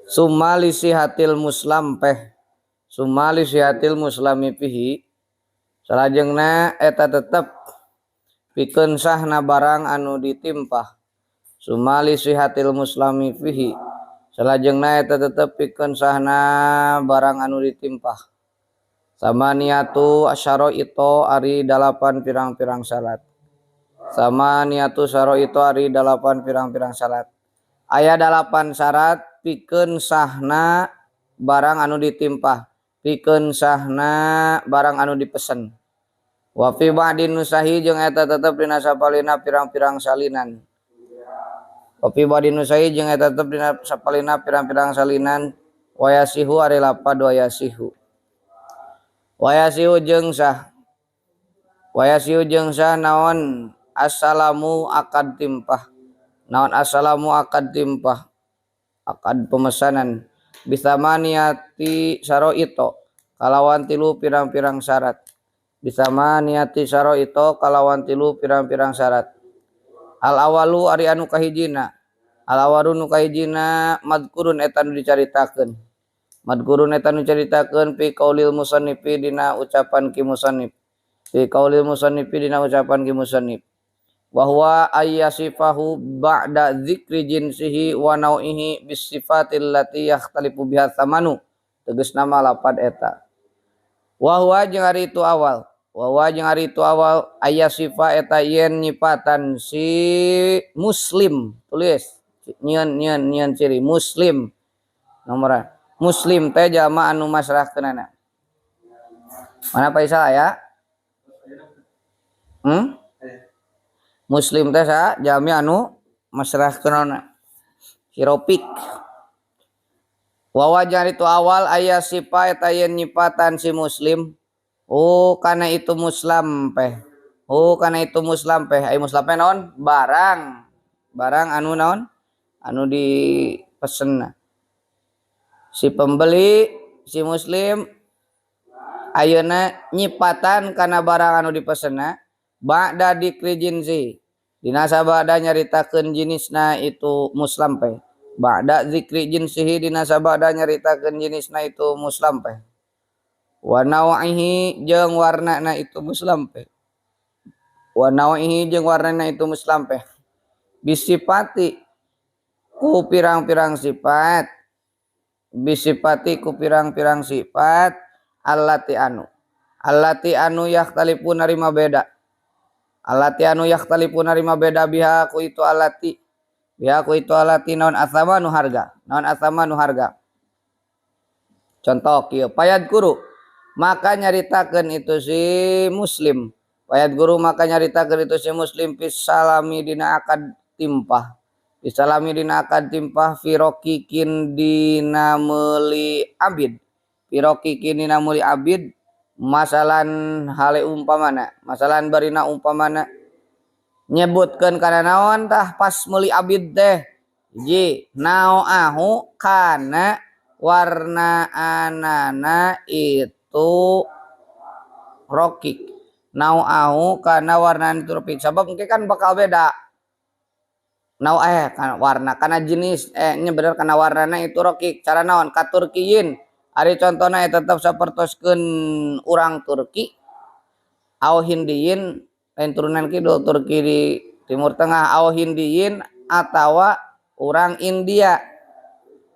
Sumali sihatil muslam peh sumali sihatil muslami fihi salajengna eta tetep pikeun sahna barang anu ditimpah. Sumali sihatil muslami fihi salajengna eta tetep pikeun sahna barang anu ditimpah. Samaniatu asyara ito ari 8 pirang-pirang salat. Samaniatu syara ito ari 8 pirang-pirang salat. Aya 8 syarat pikeun sahna barang anu ditimpah, pikeun sahna barang anu dipesen. Wa fi ba'din nusahi jeung eta tetep dina sapalina pirang-pirang salinan. Wa fi ba'din nusahi jeung eta tetep dina sapalina pirang-pirang salinan. Wa yasihu ari lapad wa yasihu. Wa yasihu jeung sah. Wa yasihu jeung sah naon assalamu akad timpah. Naon assalamu akad timpah, akad pemesanan. Bisamaniati syaraito kalawan 3 pirang-pirang syarat. Bisamaniati syaraito kalawan 3 pirang-pirang syarat. Al awalu ari anu kahijina. Al awalu nu kahijina madkurun eta nu dicaritakeun. Madkurun eta nu dicaritakeun fi qaulil musannifi dina ucapan ki musannif. Fi qaulil musannifi dina ucapan ki musannif. Wa huwa ayyasifahu ba'da dzikri jinsihi wa nau'ihi bis sifatil lati yakhtalifu biha tsamanu. Tegasna mah lapad eta. Wa huwa jeung ari itu awal. Wa huwa jeung ari itu awal ayyasifa eta yen nyipatan si muslim. Tulis nyeun ciri muslim. Nomor muslim teh jalma anu masrahkeunana. Mana Faisal aya? Muslim teh sa jalmi anu masrahkeunana. Siropik. Wa wajar itu awal aya sifa eta yen nyipatan si muslim. Oh kana itu muslam peh. Oh kana itu muslam peh. Ai muslam peh naon? Barang. Barang anu naon? Anu dipesenna. Si pembeli si muslim ayeuna nyipatan kana barang anu dipesenna. Ba'da dikri jinsi dina sabada nyaritakeun jenisna itu muslam pe. Ba'da zikri jinsihi dina sabada nyaritakeun jenisna itu muslam pe. Wa nau'ihi jeung warnana itu muslam pe. Wa nau'ihi jeung warnana itu muslam pe. Bisifati ku pirang-pirang sifat. Bisifati ku pirang-pirang sifat allati anu yakhtalifu narima beda. Alati anu yakhtalifu narima beda biha ku itu alati. Biha ku itu alati naon atsamanu harga. Naon atsamanu harga. Contoh kieu payad guru maka nyaritakeun itu si muslim. Payad guru maka nyaritakeun itu si muslim pisalami dina akad timpah. Pisalami dina akad timpah firokikin dina meuli abid. Firokikin dina meuli abid. Masalan hale umpamana, masalan barina umpamana nyebutkeun kana naon tah pas meuli abid teh ji naoahu kana warna anana itu rokik. Naoahu kana warna itu rokik. Sabab engke kan bakal beda. Kana warna kana jenis nya bener kana warnana itu rokik. Cara naon katurkiyin. Ari contohna tetap sapertoskeun urang Turki au Hindiyin lain turunan kidul Turki di Timur Tengah au Hindiyin atawa urang India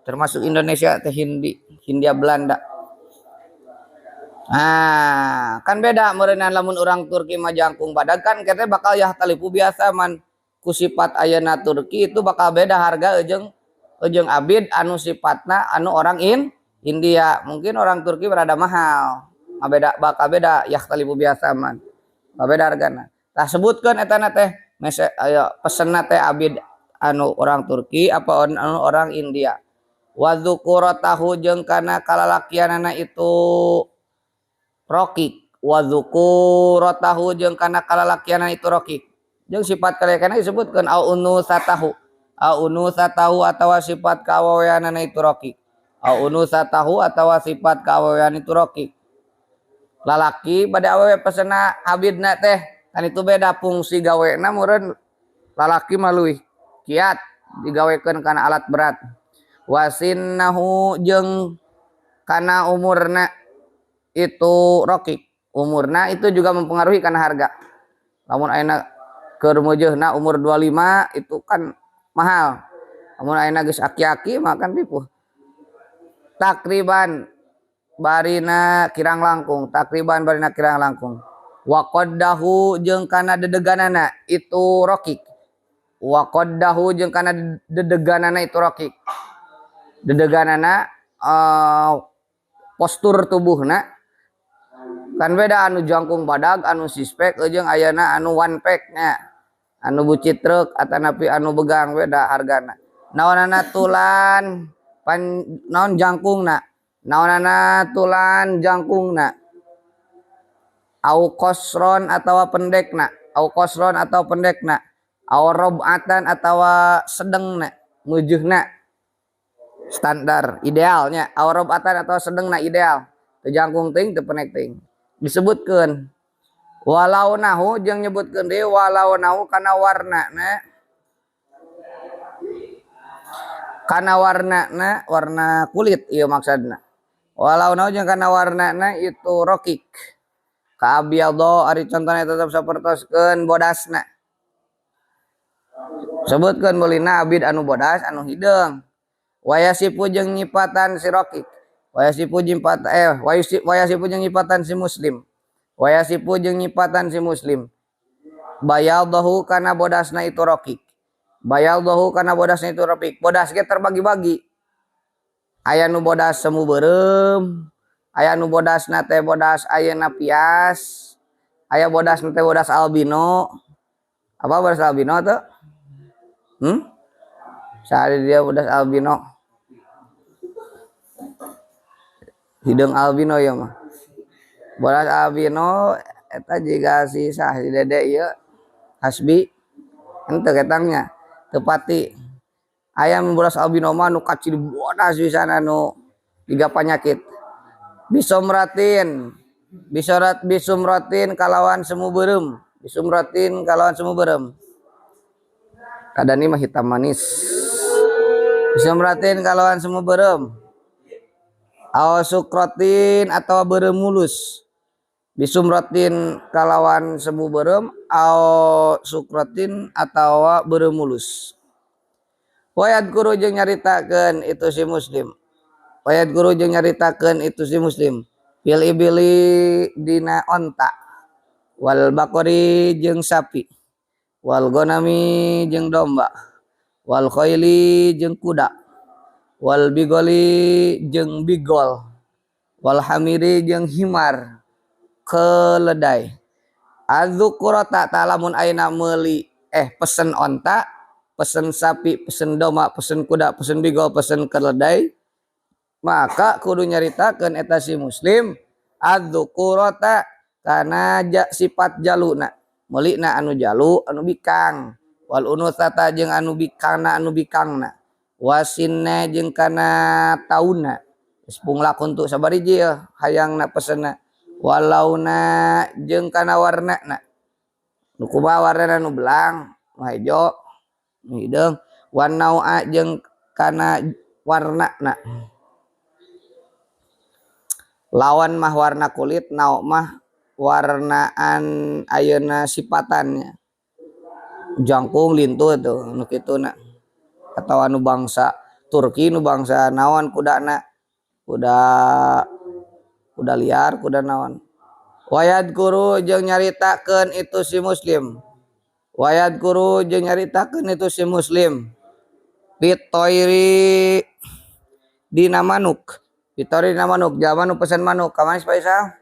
termasuk Indonesia teh Hindia Belanda. Nah, kan beda meureunna lamun urang Turki mah jangkung badag kan kete bakal yahtalifu biasa man ku sifat ayeuna Turki itu bakal beda harga ejeung abid anu sifatna anu orang India. Mungkin orang Turki berada mahal. Bakal beda yakhtalifu biasa man. Beda hargana. Tah sebutkeun eta na teh pesenna teh abid anu orang Turki apa anu orang India. Wa dzukuratahu jeung kana kalalakianana itu rokik. Wa dzukuratahu jeung kana kalalakianana itu rokik. Jeung sifat kalalakianana disebutkeun au unusatahu. Au unusatahu atawa sifat kawaweanana itu rokik. Au unusatahu atawa sifat kawewean itu rokik. Lalaki pada awewe pesena abidna teh kan itu beda fungsi gawena meureun lalaki mah leuwih kiat digawekeun kana alat berat. wasinnahu jeung kana umurna itu rokik. Umurna itu juga mempengaruhi karena harga. Lamun ayeuna keur meujeuhna umur 25 itu kan mahal. Lamun ayeuna geus aki-aki mah kan pipuh. Takriban barina kirang langkung, wa qaddahu jeung kana dedeganana itu rokik. Wa qaddahu jeung kana dedeganana itu rokik. Dedeganana postur tubuhna kan beda, anu jangkung badag, anu sispek jeung ayeuna anu one pack nya, anu bucit truk atanapi anu begang beda hargana. Naonana tulan naon jangkungna, naonana tulan jangkungna, au qasron atawa pendekna, au robatan atawa sedengna, mujeuhna standar idealnya, au robatan atawa sedengna ideal, teu jangkung teuing teu pendek teuing. Disebutkeun walau nahu jeung nyebutkeun deui walau nahu kana warnana warna kulit ieu maksudna. Walau nahu jeung kana warnana itu rokik. Ka abyadho ari contohna tetep sapertoskeun bodasna. Sebutkeun meulina abid anu bodas anu hideung. Wayasipu jeung nyipatan si rokik. Wayasipu jeung nyipatan si muslim. Wayasipu jeung nyipatan si muslim. Bayaldahu kana bodasna itu rokik. Bayaldahu kana bodasna itu rokik. Bodas ge terbagi-bagi. Aya nu bodas semu beureum, aya nu bodasna teh bodas ayeuna pias, aya bodasna teh bodas albino. Apa bodas albino teh? Sari dia bodas albino. Hideung albino ya mah. Bodas albino eta jiga si sah si dede ieu Hasbi henteu ketangnya teu pati. Aya bodas albino mah nu kacil bodas pisan anu tiga panyakit. Bisomratin kalawan semu beureum. Bisumratin kalawan semu beureum. Kadani mah hitam manis. Bisumratin kalawan semu beureum. Aw sukrotin atau beureum mulus. Bisumratin kalawan semu beureum, aw sukrotin atawa beureum mulus. Wayat guru jeung nyaritakeun itu si muslim. Wayat guru jeung nyaritakeun itu si muslim. Bil ibili dina onta. Wal bakori jeung sapi. Wal gonami jeung domba. Wal khoili jeung kuda. Wal bigoli jeung bigol. Wal hamiri jeung himar. Keledai. Adzukurata talamun aina meuli pesen onta, pesen sapi, pesen domba, pesen kuda, pesen bigol, pesen keledai, maka kudu nyaritakeun eta si muslim adzukurata kana sifat jaluna, meulina anu jalu anu bikang, wal unusata jeung anu bikangna wasinna jeung kana tauna sepung lakon tu sabariji hayangna pesenna, walauna jeung kana warnana nu kumaha warnana nu belang nu hejo nu hideung, wanaua jeung kana warnana. Lawan mah warna kulit, nau mah warnaan ayeuna sipatannya. Jangkung lintu tuh nu kituna. Atawa nu bangsa Turki, nu bangsa naon kudana, kuda liar, kuda naon. Wayat guru jeung nyaritakeun itu si muslim. Wayat guru jeung nyaritakeun itu si muslim. Pitoiri dina manuk. Pitoiri dina manuk, jalma nu pesen manuk, ka mana Paisal?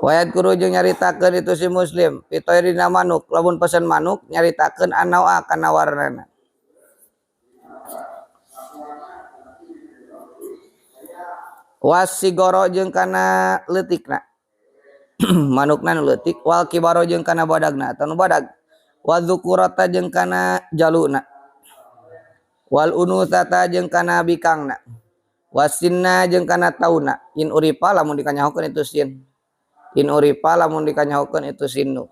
Wayat guru jeung nyaritakeun itu si muslim. Pitoiri dina manuk, lamun pesen manuk nyaritakeun anawa kana warnana. Wasigoro jeung kana leutikna. Manukna nu leutik, wal kibaro jeung kana badagna, anu badag. Wa dzukurata jeung kana jaluna. Wal unusata jeung kana bikangna. Wasinna jeung kana tauna. In uripa lamun dikanyahokeun itu sin. In uripa lamun dikanyahokeun itu sinnu.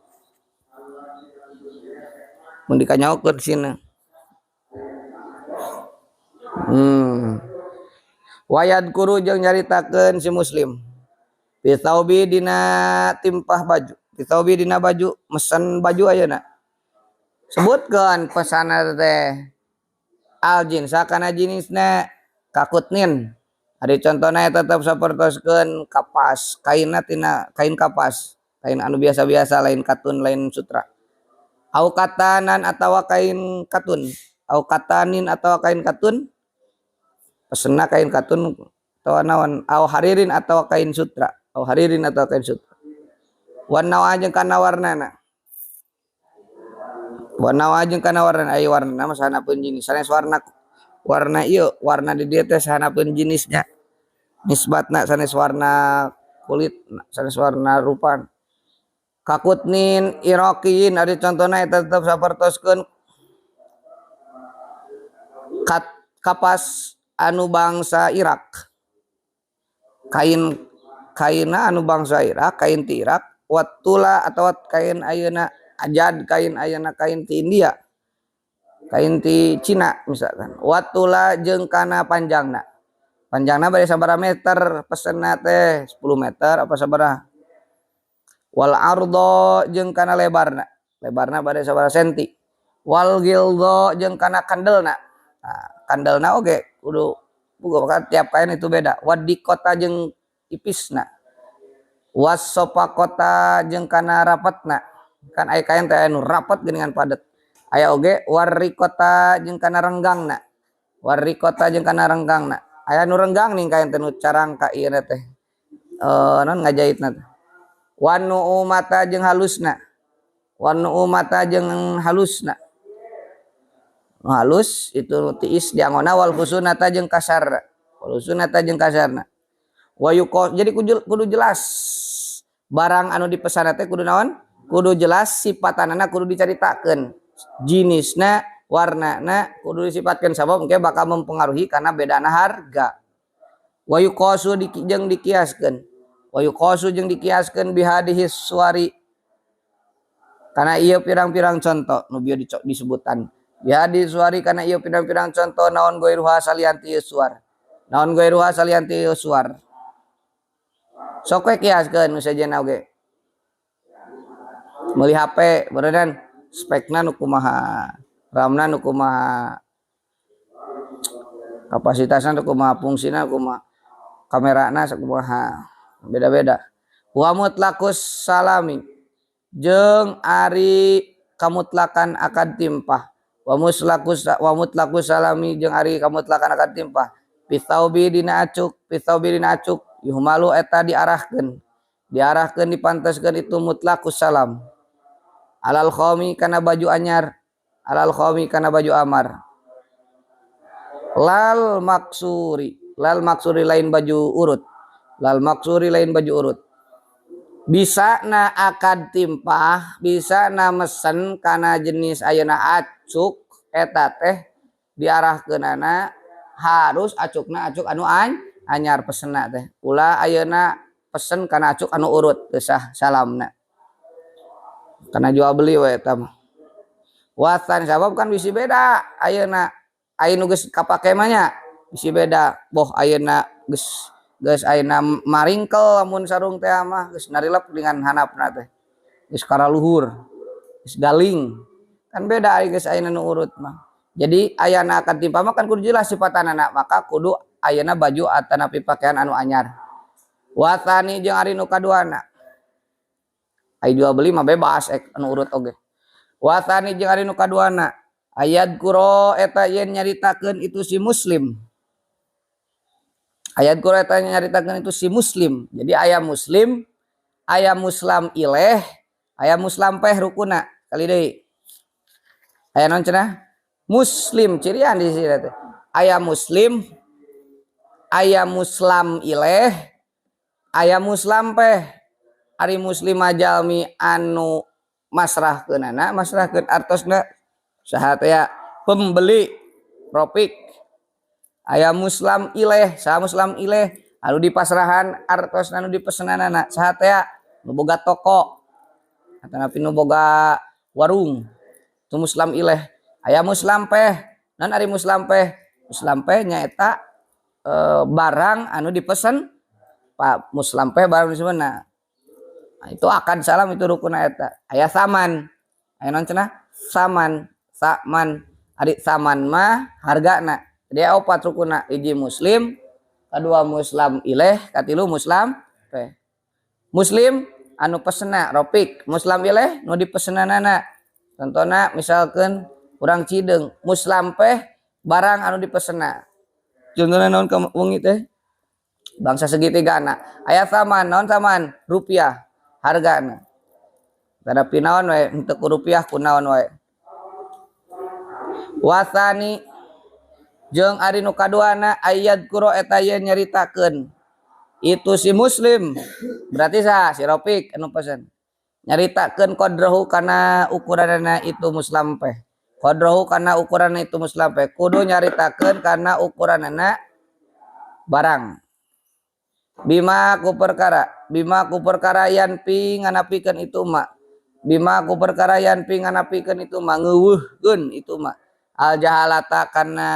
Mun dikanyahokeun sinna. Wayad kuru jeung nyaritakeun si muslim pitaubi dina timpah baju, pitaubi dina baju, mesen baju ayeuna sebutkeun pesana teh al jinsa kana jenisna kakutnin. Ari contona tetep sapertoskeun kapas, kainna tina kain kapas, kain anu biasa-biasa lain katun lain sutra. Au katanan atawa kain katun, au katanin atawa kain katun, pesenna kain katun atawa naon, au haririn atawa kain sutra, au haririn atawa kain sutra. Warna jeung kana warnana, warna jeung kana warna aya warna mah sahanapeun jenis, sanes warna ieu warna di dieu teh sahanapeun jenisnya, nisbatna sanes warna kulit, sanes warna rupa. Kakutnin iraqiyin ari contona eta tetep sapertoskeun kapas anu bangsa Irak, kainna anu bangsa Irak, kain ti Irak, watula atawa kain ayeuna ajad, kain ayeuna kain ti India, kain ti Cina misalkan. Watula jeung kana panjangna bade sabaraha meter, pesenna teh 10 meter apa sabaraha. Wal ardo jeung kana lebarna bade sabaraha senti. Wal gildo jeung kana kandelna, kandelna oge kudu buka tiap kain itu beda. Wadi kota jeung ipisna, wasopa kota jeung kana rapatna, kan aya kain teh anu rapat geuningan padet. Aya oge warri kota jeung kana renggangna, warri kota jeung kana renggangna. Aya nu renggang ning kain teh nu carang ka ieu teh naon ngajahitna teh. Wanu umata jeung halusna, wanu umata jeung halusna, halus itu tiis diangona. Wal husunata jeung kasarna, wal husunata jeung kasarna. Wayuko jadi kudu jelas barang anu dipesan teh kudu naon, kudu jelas sipatanana kudu dicaritakeun, jenisna warnana kudu disifatkeun sabab engke bakal mempengaruhi karena bedana harga. Wayukosu jeung dikiaskeun, wayukosu jeung dikiaskeun bihadihis suari karena ieu pirang-pirang contoh nu bieu disebutan bihadihis suari karena ieu pirang-pirang contoh naon goiruha salianti suar, naon goiruha salianti suar. Sok we kiaskeun nu sejenna oge. Meuli HP beneran spekna nu kumaha, RAM-na nu kumaha, kapasitasna nu kumaha, fungsina kumaha, kamerana sakumaha, beda-beda. Wa mutlaqus salami jeung ari kamutlakan akad timpah. Wa mutlaqus salami jeung ari kamutlakan akad timpah. Pitaubi dina acuk, pitaubi dina acuk yuhmalu eta diarahkeun dipanteskeun itu mutlaqus salam. Alal khomi kana baju anyar, alal khomi kana baju amar. Lal maksuri lain baju urut, lal maksuri lain baju urut. Bisa na akad timpah, bisa na mesen kana jenis ayeuna acuk eta teh diarahkeunana harus acukna acuk anu anyar pesenna teh. Ulah ayeuna pesen kana acuk anu urut teu sah salamna. Kana jual beli we eta mah. Watan sabab kan bisi beda ayeuna aya nu geus kapake mah nya bisi beda. Boh ayeuna geus ayeuna maringkel lamun sarung teh mah geus narilep dengan handapna teh. Geus karaluhur, geus galing. Kan beda aya geus ayeuna nu urut mah. Jadi ayeuna akad timpah mah kan kudu jelas sipatanana, maka kudu ayeuna baju atanapi pakaian anu anyar. Watani jeung ari nu kaduana. Ai jual beli mah bebas anu urut oge. Watani jeung ari nu kaduana ayat kuro eta yen nyaritakeun itu si muslim. Ayat kuro eta nyaritakeun itu si muslim. Jadi aya muslim, aya muslam ileh, aya muslam peh rukuna. Kali deui. Aya naon cenah? Muslim cirian di sini teh. Aya muslim, aya muslam ileh, aya muslam peh. Ari muslim majalmi anu masrahkeunana, masrahkeun artosna saha teh pembeli propik. Aya muslam ileh, saha muslam ileh anu dipasrahan artosna anu dipesenanana saha teh nu boga toko atanapi nu boga warung. Tu muslam ileh. Aya muslam peh, naon ari muslam peh? muslam teh nyaeta barang anu dipesan Pak muslam teh barang diseunna. Nah, itu akad salam itu rukun eta. Aya saman. Aya naon cenah? Saman. Saman. Ari saman mah hargana. Jadi opat rukunna. Hiji muslim, kedua muslam ileh, katilu muslam teh. Muslim anu pesena ropik, muslam ileh nu dipesenanana. Contohna misalkan urang Cideung, muslam teh barang anu dipesena. Contohna naon ka wengi teh? Bangsa segitigana. Aya saman, naon saman? Rupiah. Hargana. Tadapi naon wae henteu ku rupiah ku naon wae. Wasani jeung ari nu kaduana ayat kuro eta ye nyaritakeun itu si muslim berarti si Ropik anu pesen nyaritakeun qadrahu kana ukuranana itu muslam teh. Qadrahu kana ukuranana itu muslam teh kudu nyaritakeun kana ukuranana barang. Bima ku perkara yan pi nganapikeun itu mak. Bima ku perkara yan pi nganapikeun itu mak ngeuweuhkeun itu mak. Al jahalata kana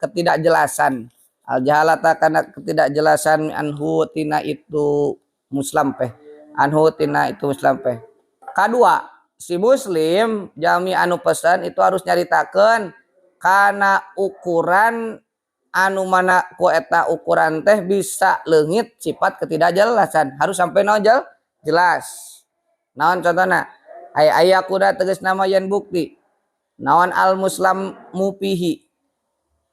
ketidakjelasan. Al jahalata kana ketidakjelasan anhu tina itu muslam teh. Anhu tina itu muslam teh. Kadua, si muslim jami anu pesan itu harus nyaritakeun kana ukuran anu mana ku eta ukuran teh bisa leungit sifat ketidakjelasan. Harus sampai naon jelas. Naon contohna? Aya kuda tegas nama yan bukti. Naon al muslam mupihi.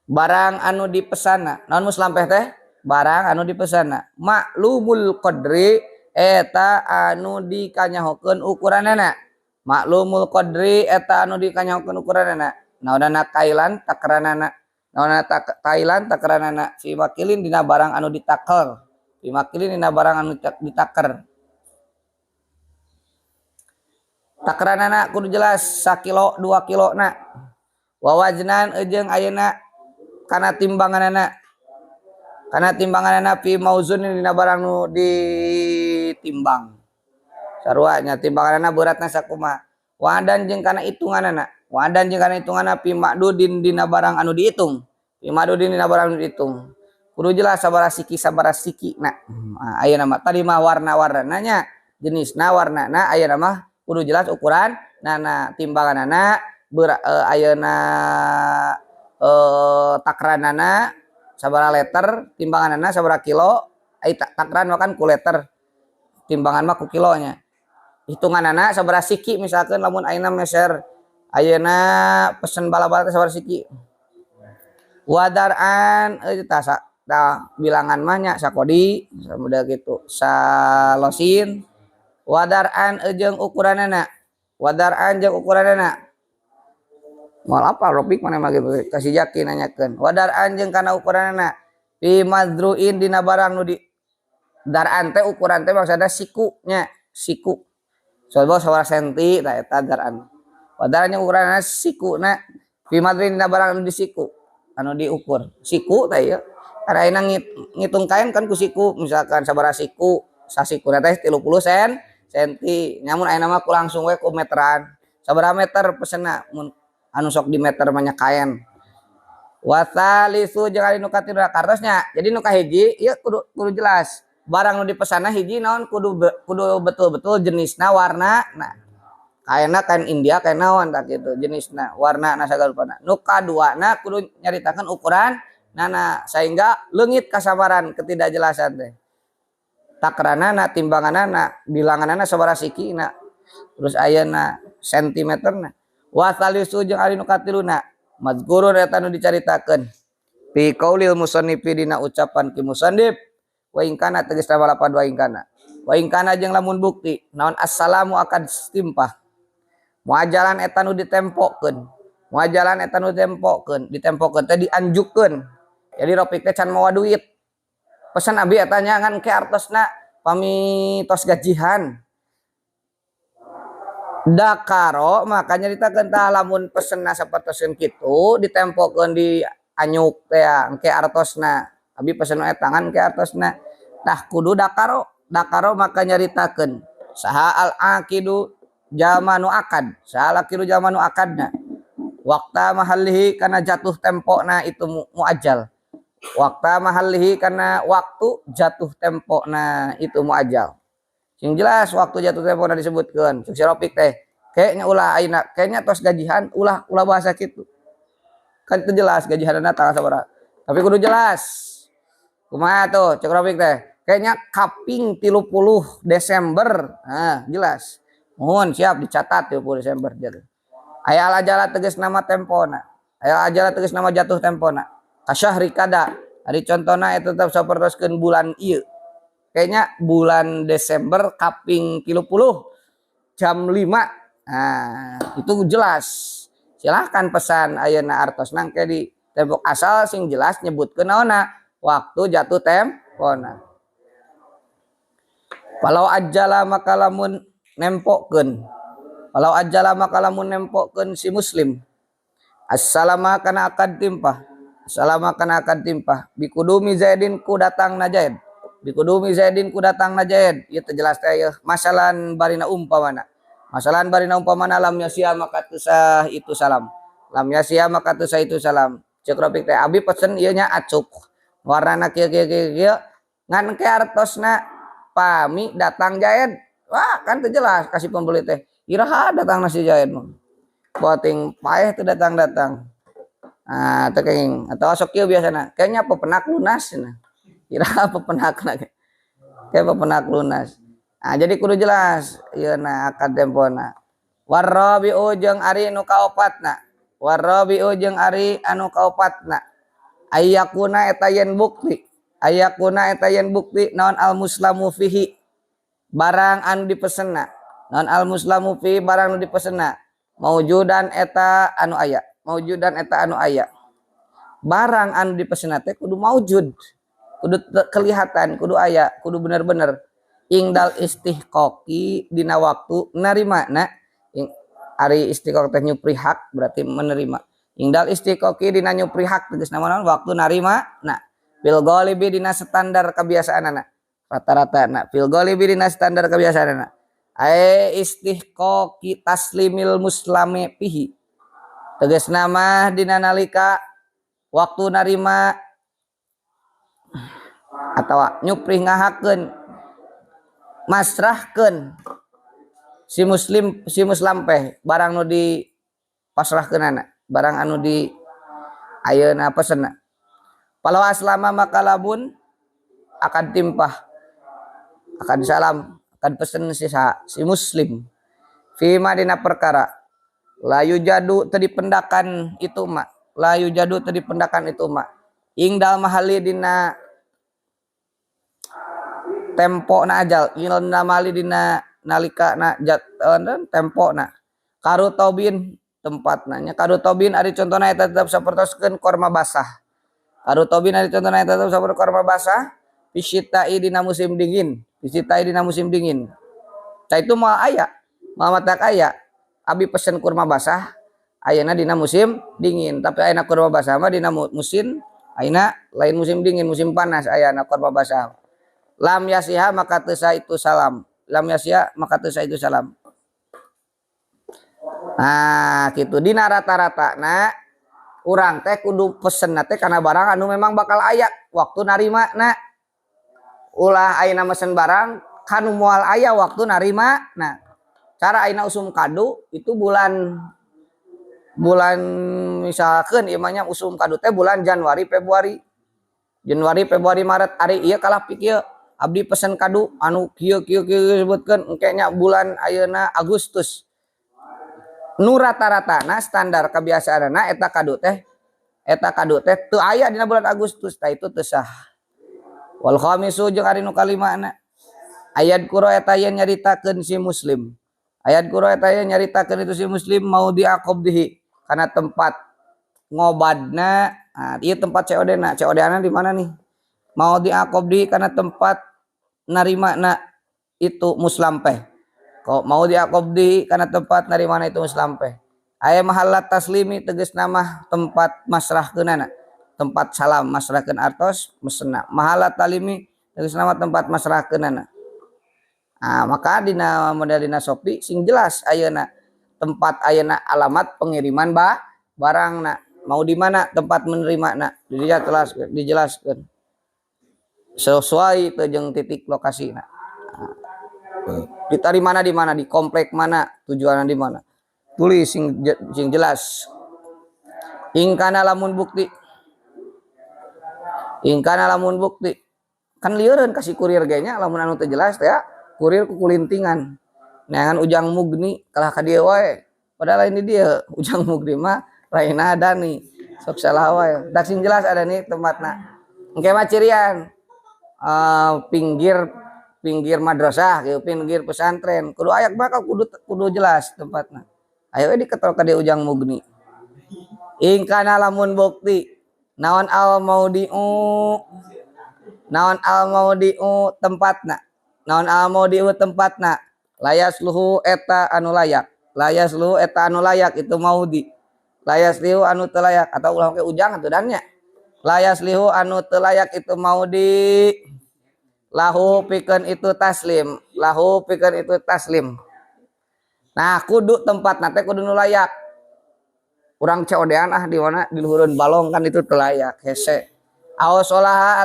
Barang anu dipesana. Naon muslam teh? Barang anu dipesana. Maklumul qadri eta anu dikanyahokeun ukuranana. Maklumul qadri eta anu dikanyahokeun ukuranana. Naonana kailan takranana. Naona Thailand takaranana fi makilin dina barang anu ditaker. Fi makilin dina barang anu ditaker. Takaranana kudu jelas 1 kilo 2 kilo na. Wa wajnan jeung ayeuna kana timbanganana. Kana timbanganana fi mauzunin dina barang nu ditimbang. Sarua nya timbanganana beratna sakumaha. Wadan jeung kana hitunganana. Wadan jeung kana hitunganna fi ma'dudin dina barang anu dihitung. Fi ma'dudin dina barang anu dihitung. Kudu jelas sabaraha siki na. Ayeuna mah tadi mah warna-warnanya, jenisna warnana ayeuna mah kudu jelas ukuran nana timbanganana ayeuna takranana sabaraha liter, timbanganana sabaraha kilo, takran mah kan ku liter. Timbangan mah ku kilonya. Hitunganana sabaraha siki misalkan lamun ayeuna meser ayeuna pesen bala-bala sabaraha siki. Wadar'an bilangan mah nya sakodi samuda gitu. Salosin wadar'an jeung ukuranana. Wadar'an jeung ukuranana. Moal apa Ropik mana mah gitu kasih jaki nanyakeun. Wadar'an jeung kana ukuranana. Fi madruin dina barang nu di dar'an teh ukuran teh maksudna sikunya, siku. Soalnya sabaraha senti tah eta dar'an. Wadar'an jeung ukuranana sikuna fi madruin dina barang anu disiku. Anu diukur siku teh ya karena ayeuna ngitung kain kan ku siku misalkan sabaraha siku sasikuna teh 30 senti nyamun ayeuna mah ku langsung we ku meteran sabaraha meter pesena mun anu sok di meter mah nya kain wasalisu jeung ari nu katilu kartosnya jadi nu kahiji ieu kudu jelas barang nu dipesanna hiji naon kudu betul-betul jenisna warna nah kaina kain India kain naon tak gitu jenisna warna na sagala rupana nu kaduana kudu nyaritakeun ukuran nana sehingga leungit kasabaran ketidakjelasan teh takranana timbanganana bilanganana sabaraha sikina terus ayeuna sentimeterna wa salisu jeung ari nu katiluna mazkurun eta nu dicaritakeun fi qaulil musannifi dina ucapan ki musannif wa in kana tegasna balapan wa in kana jeung lamun bukti naon assalamu akad timpah muajalan eta nu ditempokeun. Muajalan eta nu ditempokeun teh dianjukkeun. Jadi Ropik teh can mawa duit. Pesan abi eta nya ngan ke artosna pami tos gajihan. Dakaro maka nyaritakeun tah lamun pesenna sapertosan kitu ditempokeun di anyuk teh engke artosna. Abi pesen eta ngan ke artosna. Tah kudu dakaro maka nyaritakeun saha al aqidu jamanu akad salah kiru jamanu akadna Waktu mahallihi karena jatuh tempona itu muajal. Waktu mahallihi karena waktu jatuh tempona itu muajal. Sing jelas waktu jatuh tempona disebutkan. Sirofik teh kayaknya ulah aina kayaknya tos gajihan ulah bahasa gitu. Kan itu jelas gajihan tanggal sabaraha. Tapi kudu jelas. Kumaha tuh cek Rofik teh? Kayaknya kaping 30 Desember. Nah, jelas. Mohon siap dicatat 30 Desember jatuh. Aya alajala tegas nama tempona. Aya alajala tegas nama jatuh tempona. Kasyahri kada. Hari contohna itu tetap sapertoskeun bulan ieu. Kayaknya bulan Desember kaping 30 jam 5. Nah, itu jelas. Silahkan pesan ayeuna artos nangke di tembok asal sing jelas nyebutkeun naonna waktu jatuh tempona. Kalau ajala maka lamun nempokkeun. Kalau ajala maka lamun nempokkeun si muslim. Assalama kana akad timpah. Assalama kana akad timpah. Bikudumi Zaidin ku datang Najaid. Bikudumi Zaidin ku datang Najaid. Ieu teh jelas teh masalan barina umpamana. Masalan barina umpamana lam yasia maka tusah itu salam. Lam yasia maka tusah itu salam. Cek Rofik teh abi pesen ieu nya acuk. Warnana kieu ngan ke artosna pami datang Jaid. Wah, kan teh jelas kasih pembeli teh. Iraha datang nasi Jaid mah. Boting paeh teh datang-datang. Ah, teh kenging atau sok kieu biasana. Kayaknya pepenak lunas cenah. Iraha pepenakna. Kayak pepenak lunas. Nah, jadi kudu jelas ieu na akad tempona. Warabiu jeung ari nu kaopatna. Warabiu jeung ari anu kaopatna. Ayakuna eta yen bukti. Ayakuna eta yen bukti naon al muslamu fihi. Barang anu dipesenna. Naon al muslamu fihi barang anu dipesenna. Maujudan eta anu aya. Maujudan eta anu aya. Barang anu dipesenna teh kudu maujud. Kudu kelihatan, kudu aya, kudu bener-bener. Ingdal istihqaqi dina waktu narimana. Ari istihqaq teh nyupri hak berarti menerima. Ingdal istihqaqi dina nyupri hak tegasna naon waktu narima na. Fil ghalibi dina standar kebiasaanana. Rata-rata na fil ghalibi dina standar kebiasaanana. Ai istihqaqi taslimil muslimi pihi. Tegasna mah dina nalika waktu narima atawa nyupri ngahakeun masrahkeun si muslim peh barang nu di pasrahkeunana barang anu di ayeuna pesenna. Palau aslama maka lamun akan timpah akan salam akan pesen si muslim fima dina perkara layu jadu tadi pendakan itu mak layu jadu tadi pendakan itu mak ingdal mahali dina tempo na ajal ilna mali dina nalika na tempo na karutobin tempatna nya karutobin ari contohna eta tetep sapertoskeun korma basah. Karutobin ari contohna eta tetep sapertoskeun korma basah fisitai dina musim dingin. Fisitai dina musim dingin. Ca itu moal aya, moal matak aya. Abi pesen kurma basah ayeuna dina musim dingin, tapi ayeuna kurma basah mah dina musim ayeuna lain musim dingin, musim panas ayeuna kurma basah. Lam yasiha maka teu sah itu salam. Lam yasiha maka teu sah itu salam. Nah, gitu dina rata-rata na urang teh kudu pesen teh kana barang anu memang bakal aya waktu narima na. Ulah ayeuna mesen barang kanu moal aya waktu narima. Nah, cara ayeuna usum kadu itu bulan misalkeun ieu mah nya usum kadu teh bulan Januari Februari. Januari Februari Maret ari ieu kalah pikieu abdi pesen kadu anu kieu sebutkeun engke nya bulan ayeuna Agustus. Nu rata-rata na standar kebiasaanna eta kadu teh teu aya dina bulan Agustus tah itu teu sah. Wal khamisu jeung ari nu kalimana ayat qura eta yen nyaritakeun si muslim. Ayat qura eta yen nyaritakeun itu si muslim mau diaqobdihi kana tempat ngobadna. Nah, ieu tempat COD-na. COD-na di mana nih? Mau diaqobdihi kana tempat narimana itu muslampeh. Kok mau diaqobdihi kana tempat narimana itu muslampeh. Aya mahallat taslimi tegasna mah tempat masrahkeunana. Tempat salam masrahkeun artos mesenna. Mahallat talimi tegasna mah tempat masrahkeunana. Nah, maka dina model dina Shopee sing jelas ayeuna tempat ayeuna alamat pengiriman barangna, mau di mana tempat menerimana, dijelaskan sesuai jeung titik lokasina. Kita di mana, di komplek mana, tujuannya di mana, tulis sing jelas. Ingkana lamun bukti kan lieureun kasih kurir ge nya, lamun anu teu jelas teh ya kurir ku kulintingan neangan ujang mugni kalah ka dieu wae, padahal ini dia ujang mugni mah lainna ada nih sok salah wae, dak sing jelas ada nih tempatna engke mah cirian pinggir madrasah gitu, pinggir pesantren kudu ayak bakal kudu jelas tempatna. Ayo we diketol ka dieu ujang mugni. Ingkana lamun bukti naon al maudiu tempatna, naon al maudiu tempatna layasluhu eta anu layak itu maudi, layaslihu anu teu layak atau ulah ke ujang atuh dannya, layaslihu anu teu layak itu maudi lahu pikeun itu taslim. Nah kudu tempatna teh kudu nu layak. Urang codean di mana di luhureun balong kan itu teu layak hese. Awsolaha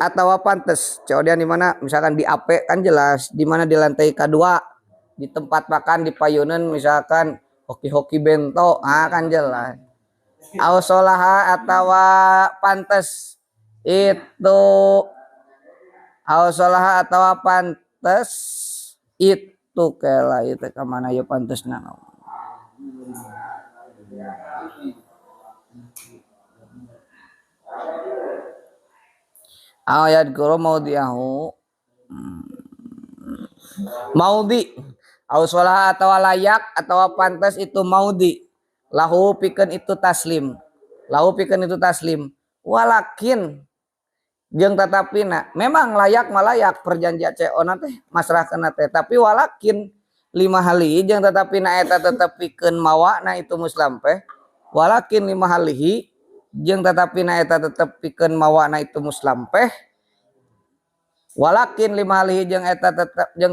atawa pantes codean di mana misalkan di AP kan jelas, di mana di lantai kedua di tempat makan di payunan misalkan hoki bento kan jelas. Awsolaha atawa pantes itu itu kela itu ka mana ya pantesna. Ayat guru maudi auswalah atau layak atau pantas itu maudi lahu pikeun itu taslim walakin jeung tatapina memang layak malayak perjanjian ceona teh masrahkeun teh, tapi walakin lima hali jeung tatapina eta tetep pikeun mawana itu muslam teh, walakin lima halihi jeung tatapina eta tetep pikeun mawana itu muslam teh, walakin lima halihi jeung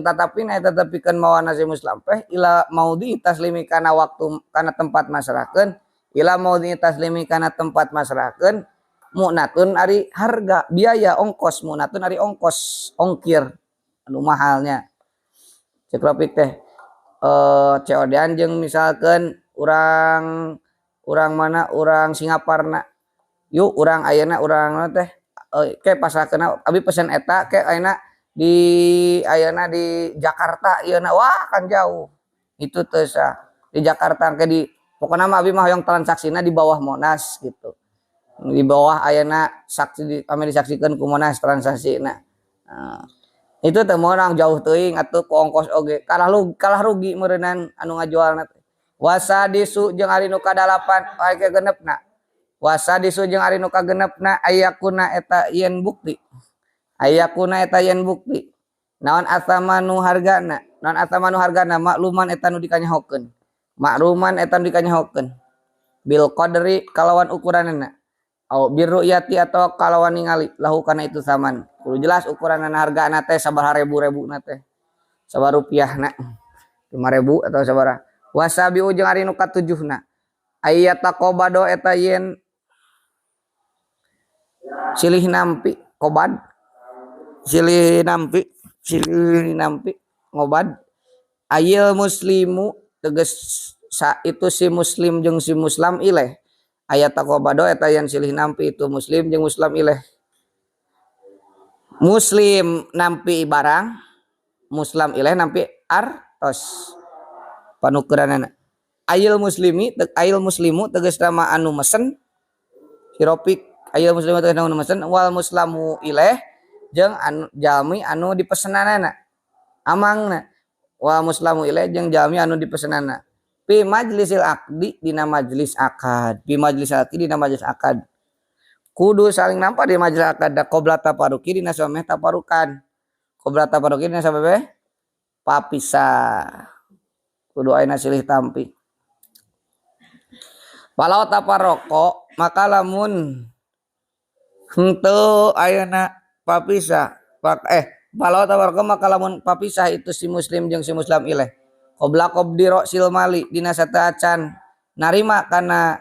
tatapina eta tetep pikeun mawana si muslam teh ila maudi taslimi kana waktu kana tempat masrahkeun, ila maudi taslimi kana tempat masrahkeun mu'natun ari harga biaya ongkos, mu'natun ari ongkir anu mahalnya. Cek lopik teh codean jeung misalkan urang Singaparna yuk urang ayeuna urang teh ke pasahkeun abi pesen eta ke ayeuna di Jakarta ieu wah kan jauh itu teh di Jakarta ke di pokona mah abi mah hoyong transaksina di bawah Monas gitu, di bawah ayeuna kami disaksikan ku Monas transaksina. Itu teh moal jauh teuing atuh ku ongkos oge kalah rugi meureunan anu ngajualna teh. Wasadisu jeung ari nu kadalapan aya genepna. Wasadisu jeung ari nu kagenepna ayakuna eta yen bukti. Naon asamanu hargana makluman eta nu dikanyahokeun. Bil qadri kalawan ukuranna. Au birru'yati atau kalawan ningali lahu kana itu saman. Kudu jelas ukuranna hargana teh sabaraha ribu-ribuna teh. Sabaraha rupiahna. 5.000 atau sabaraha. Wasabiu jeung ari nu katujuhna. Ayyata qobado eta yen silih nampi qobad. Silih nampi ngobad. Ayil muslimu tegas itu si muslim jeung si muslim ileh. Ayat taqobado eta yang silih nampi itu muslim jeung muslim ileh. Muslim nampi barang, muslim ileh nampi artos. Panukeranana. Ayil muslimu tegas nama anu mesen. Hiropik ayil muslimu tegas nama anu mesen wal muslamu ileh jeung jalmi anu dipesenanana. Amangna wal muslamu ileh jeung jalmi anu dipesenanana. Pi majlisil akdi dina majlis akad. Kudu saling nampak di majlis akad da qobla taparuki dina sameh taparukan. Qobla taparuki dina sameh papisah. Kudu ayeuna silih tampi. Walau taparoko maka lamun henteu ayeuna papisah. Walau taparoko maka lamun papisah itu si muslim jeung si muslim ileh. Qabla qabdi ra'sil mali dina sataacan narima kana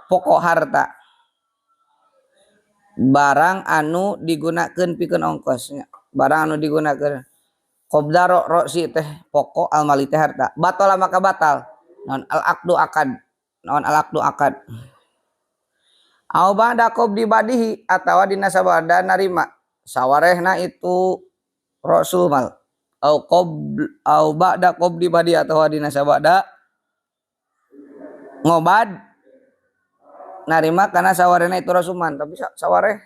pokok harta barang anu digunakeun pikeun ongkosnya barang anu digunakeun qabla ra'si teh pokok al mali teh harta batal maka batal naon al aqdu akad naon al aqdu akad au ba'da qabdi badihi atawa dina sabada narima sawarehna itu rasul mal au ba'da qabdi badi atawa dina sabada ngobad narima kana sawarehna itu rasuman tapi sawareh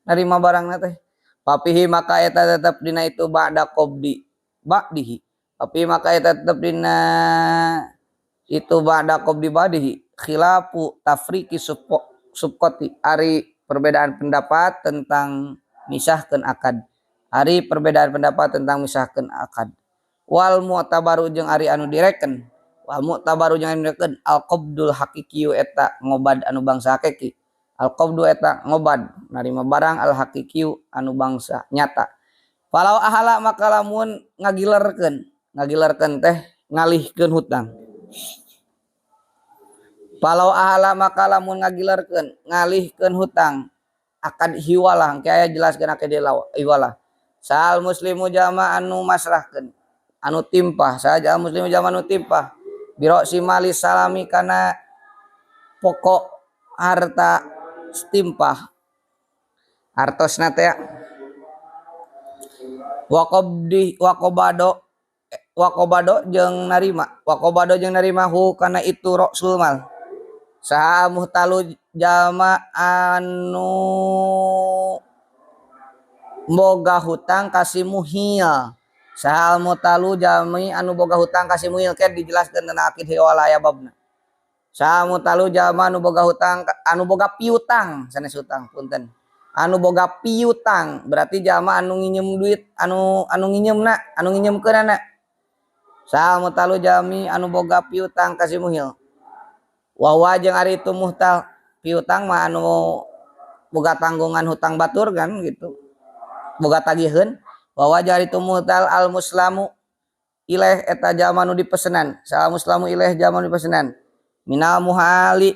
narima barangna teh papihi maka eta tetep dina itu ba'da qabdi ba'dihi tapi maka eta tetep dina itu ba'da qabdi badihi khilafu tafriqi subqati ari perbedaan pendapat tentang misahkeun akad ari perbedaan pendapat tentang misahkeun akad wal mu'tabaru jeung ari anu direken wal mu'tabaru jeung anu direken al qabdul haqiqiyu eta ngobad anu bangsa hakiki al qabdu eta ngobad narima barang al haqiqiyu anu bangsa nyata falau ahala maka lamun ngagilerkeun teh ngalihkeun hutang falau ahala maka lamun ngalihkeun hutang akad hiwalah engke aya jelaskeun akad hiwalah sal muslimu jama anu masrahkeun anu timpah saja muslimu jama anu timpah biro si mali salami kana pokok harta timpah hartosna teh waqobado jeung narima hu kana itu rasul mal saha muhtalu jama anu boga hutang kasih muhil saha muhtalu jami anu boga hutang kasih muhil ke dijelaskeun dina akid hiwala aya babna saha muhtalu jama anu boga hutang anu boga piutang sanes hutang punten anu boga piutang berarti jama anu nginjem duit anu nginjemkeunana saha muhtalu jami anu boga piutang kasih muhil wawa jeung ari itu muhtal piutang mah anu boga tanggungan hutang batur kan gitu boga tagiheun wawa jeung ari itu muhtal al muslamu ilaih eta jama nu dipesenan saha muslamu ilaih jama nu dipesenan minal muhali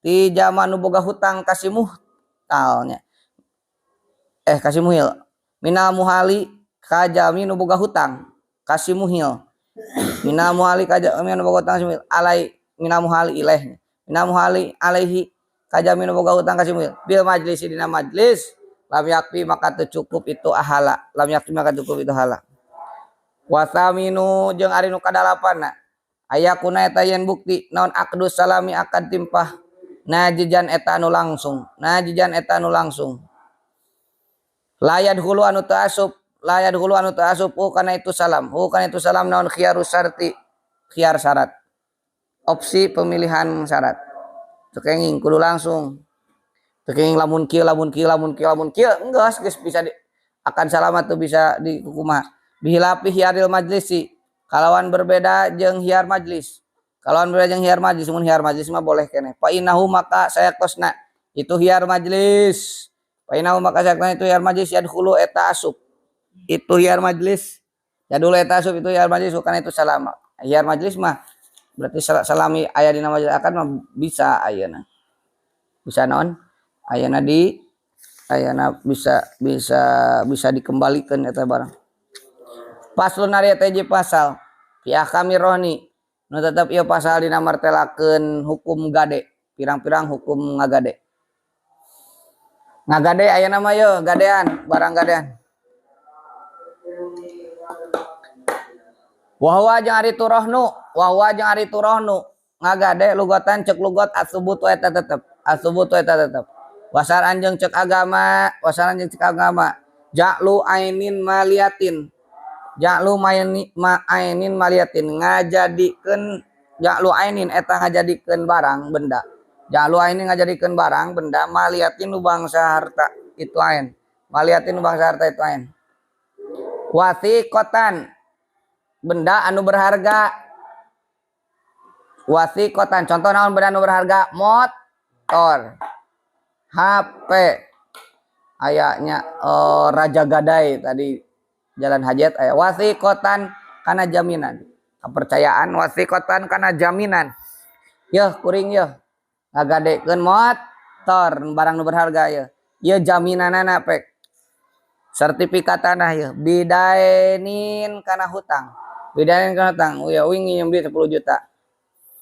ti jama nu boga hutang kasih muhtalnya kasih muhil minal muhali ka jami nu boga hutang kasih muhil minal muhali ka jami nu boga hutang kasih muhil alai minal muhali ilaih minal muhali alaihi kajami nu boga hutang kasih muhil bil majlis dina majlis lam yakfi maka teu cukup itu ahala lam yakfi maka cukup itu hala wasaminu jeung ari nu kadalapanna ayakuna eta yen bukti naon aqdus salami akad timpah najijan eta anu langsung layad hulu anu ta'asub kana itu salam naon khiyarus syarti khiyar syarat opsi pemilihan syarat tekenging kudu langsung tekenging lamun kieu enggeus geus bisa akan salamat tuh bisa di hukumah bihilapi hiaril majlisi kalawan berbeda jeung hiar majlis mun hiar majlis mah boleh keneh fa innahu maka sayaktosna itu hiar majlis yadkhulu eta asub itu hiar majlis bukan itu salama hiar majlis mah berarti salami aya dina majlis akad mah bisa ayeuna bisa naon ayeuna bisa dikembalikan eta barang paslun ari eta pasal fi ahkamir rohni nu tetep ieu pasal dina martelakeun hukum gade pirang-pirang hukum ngagade ayeuna mah yeuh gadean barang gadean wahwa jeung ari turohnu ngagade lugatan cek lugot asubut eta tetep wasaran jeung cek agama ja'lu ainin maliatin ngajadikeun ja'lu ainin eta ngajadikeun barang benda maliatin nu bangsa harta itu ain wasiqatan benda anu berharga wasiqatan contoh naon benda anu berharga motor HP ayaknya Raja Gadai tadi Jalan Hajat aya wasiqatan kana jaminan kepercayaan wasiqatan kana jaminan yeuh kuring yeuh ngagadekeun motor barang nu berharga yeuh jaminanana pek sertifikatana yeuh bidainin kana hutang uing nginjem duit 10 juta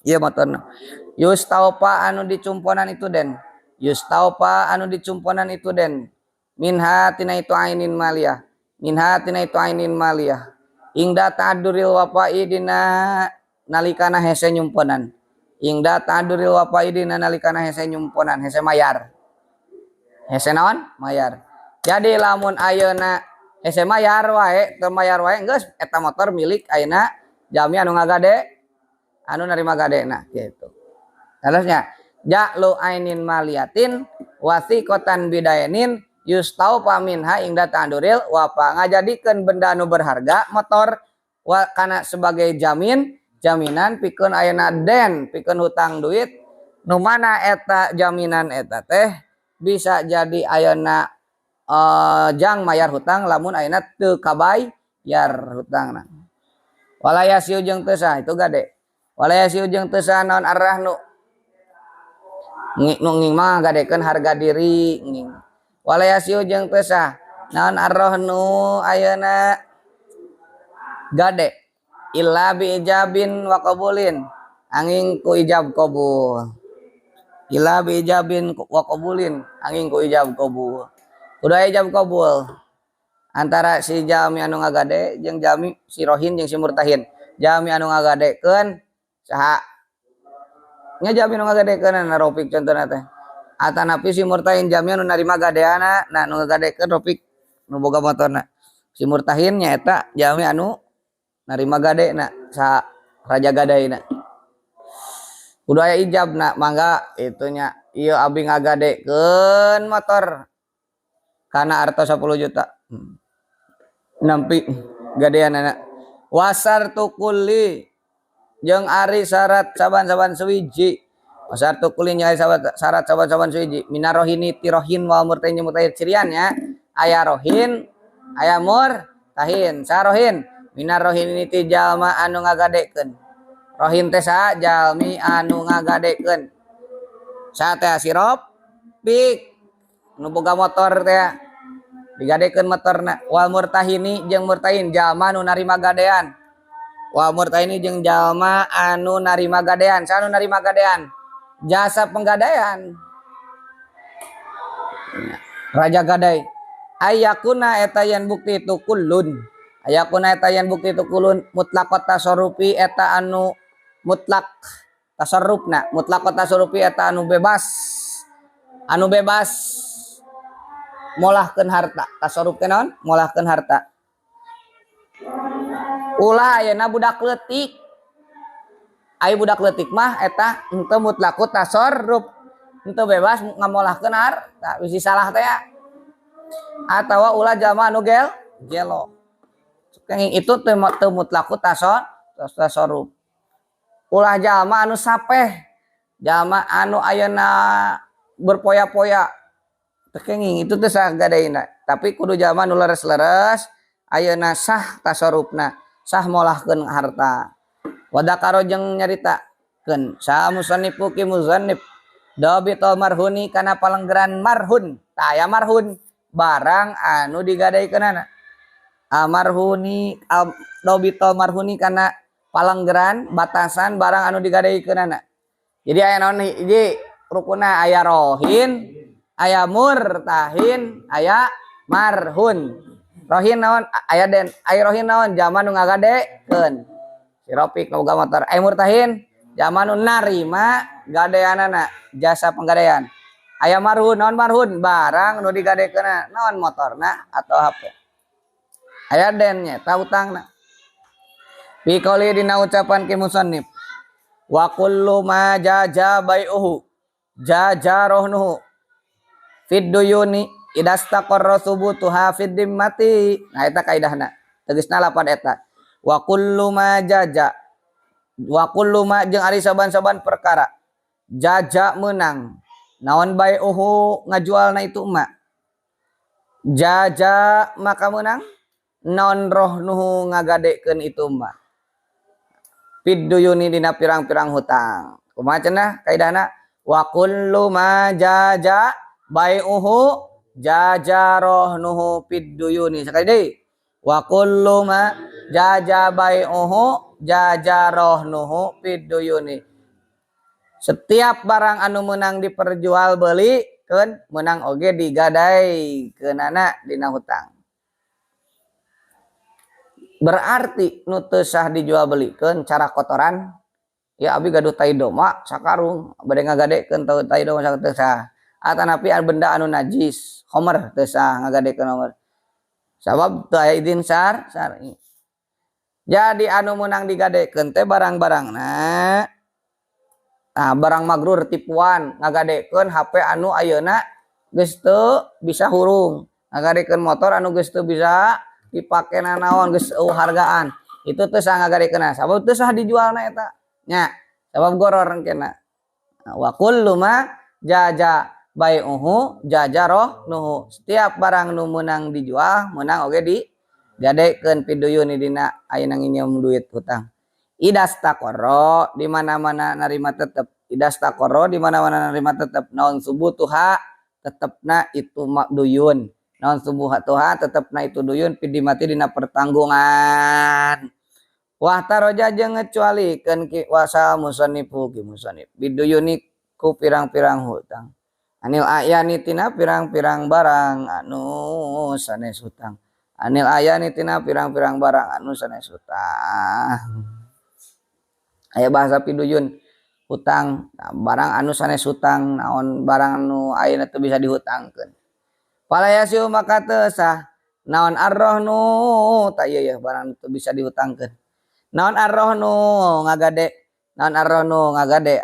ieu motorna yustaupa anu dicumponan itu den minha tina itu ainin maliyah ingda ta'duril wafa'i dina nalikana hese nyumponan hese mayar hese naon mayar jadi lamun ayeuna hese mayar wae teu mayar wae geus eta motor milik ayeuna jami anu ngagade anu narima gadena gitu terusnya ja'lu ainin maliyatin wasiqatan bidainin yustaufa minha ingda ta'duril wafa ngajadikeun benda nu berharga motor kana sebagai jaminan pikeun ayeuna den pikeun hutang duit nu mana eta jaminan eta teh bisa jadi ayeuna jang mayar hutang lamun ayeuna teu kabayar hutangna walayasiu jeung teu sah itu gade walayasiu jeung teu sah naon arrah nu nging mah gadekeun harga diri nging walayasiu jeung teu sah naon arroh nu ayeuna gade illa bi ijabin wa qabulin angin ku ijab qabul illa bi ijabin wa qabulin angin ku ijab qabul kudu ijab qabul antara si jami anu ngagade jeung jami si rohin jeung si murtahin jami anu ngagadekeun saha nya jami anu ngagadekeun na Rafiq contohna teh atanapi si murtahin jami anu narima gadeana na nu ngagadekeun Rafiq nu boga motorna si murtahin nya eta jami anu narima gadena sa raja gadaina kudu aya ijabna mangga itunya ieu abi ngagadekeun motor kana artos 10 juta nampi gadeanana wasar tukulli jeung ari syarat saban-saban suwiji wasar tukulli nya syarat saban-saban suwiji minarohini tirohin wal murtahin mutahir ciriannya aya rohin aya murtahin sarohin minar rohin ini ti jalma anu ngagadekeun rohin teh sa jalmi anu ngagadekeun sa teh si Rafiq nu boga motor teh digadekeun motorna wal murtahini jeung murtahin jalma anu narima gadean wal murtahini jeung jalma anu narima gadean sa anu narima gadean jasa penggadaian raja gadai ayakuna eta yen bukti itu kullun ayakuna eta yen bukti itu kulun mutlaqat tasarrufi eta anu mutlak tasarrufna mutlaqat tasarrufi eta anu bebas molahkeun harta tasarruf teh naon molahkeun harta ulah ayeuna budak leutik aya budak leutik mah eta henteu mutlaqut tasarruf henteu bebas ngamolahkeun harta bisi salah teh atawa ulah jalma anu gelo kenging itu teu mutlaqut tasarruf ulah jalma anu sapeh jalma anu ayeuna berpoya-poya kenging itu teh sagadaina tapi kudu jalma anu leres-leres ayeuna sah tasarrufna sah molahkeun harta wadakaro jeung nyaritakeun sa musannifu ki muzannif dabitul marhuni kana palenggeran marhun tah aya marhun barang anu digadeikeunana amarhuni dobito marhuni kana palenggeran batasan barang anu digadeikeunana jadi aya naon hiji rukuna aya rohin aya murtahin aya marhun rohin naon aya den aya rohin naon jaman nu ngagadekeun si Rafiq boga motor aya murtahin jaman nu narima gadeanana jasa penggadaian aya marhun naon marhun barang nu digadekeunana naon motorna atau HP aya dennya tautangna fi qouli dina ucapan ki musannif wa kullu ma jaja bai'uhu jaja rohnuhu fid duyuni idastaqarra subutuha fid dimmati nah eta kaidahna tegasna lapan eta wa kullu ma jaja wa kullu ma jeung ari saban-saban perkara jaja menang naon bai'uhu ngajualna itu emak jaja maka menang non roh nuhu ngagadekeun itu mah fid duyuni dina pirang-pirang hutang. Kumaha cenah kaidahna? Wa kullu ma jaja bai'uhu jajarohnuhu fid duyuni. Sakali deui. Wa kullu ma jaja bai'uhu jajarohnuhu fid duyuni. Setiap barang anu menang diperjualbelikeun menang oge digadai-keunana dina hutang. Berarti nu teu sah dijual belikeun cara kotoran ya abi gaduh tai doma sakarung bade ngagadekeun tai doma teu sah. Atanapi benda anu najis homer teu sah ngagadekeun homer. Sabab teu aya izin syar'i. Jadi anu menang digadekeun teh barang-barangna barang magrur tipuan ngagadekeun HP anu ayeuna geus teu bisa hurung, ngagadekeun motor anu geus teu bisa dipake naon geus hargaan. Itu teu sah ngagadekeunna sabab teu sah dijualna eta. Nya, sabab goror engkena. Wa kullu ma jaja bai'uhu jajarohnuhu. Setiap barang nu meunang dijual, meunang oge digadekeun piduyun dina ayeuna nginjem duit hutang. Idastaqarra di mana-mana narima tetep. Idastaqarra di mana-mana narima tetep. Naon subutuha tetepna itu duyun. Naon subuhatuha tetepna itu duyun pidimati dina pertanggungan. Wah taroja jeung ngecualikeun ki wasa musanifu ki musanif. Biduyuni ku pirang-pirang hutang. Anil ayani tina pirang-pirang barang anu sanes hutang. Anil ayani tina pirang-pirang barang anu sanes hutang. Aya bahasa piduyun hutang barang anu sanes hutang naon barang anu ayeuna teu bisa dihutangkeun. Palayasiu maka teu sah naon arrohnu ta ieu barang teu bisa dihutangkeun. Naon arrohnu ngagade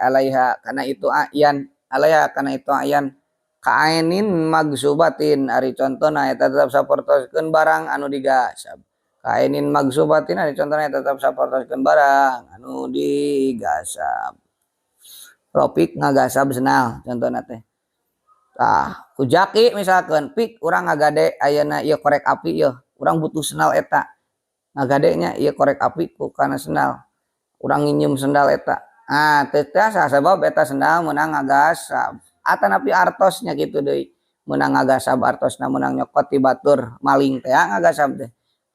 alaiha kana itu ayan alaiha kana itu ayan kainin magsubatin ari contona eta tetep sapertoskeun barang anu digasab. Kainin magsubatin ari contona tetep sapertoskeun barang anu digasab. Ropik ngagasab senal contona teh. Tah, kujaki misalkan pik urang ngagade ayeuna ieu korek api ieu, urang butuh senal eta. Ngagadenya ieu korek api ku kana senal. Urang nginjem sendal eta. Teu sah sabab eta sendal meunang ngagasab. Atanapi artosnya kitu deui. Meunang ngagasab artosna meunang nyokot ti batur maling teh ngagasab teh.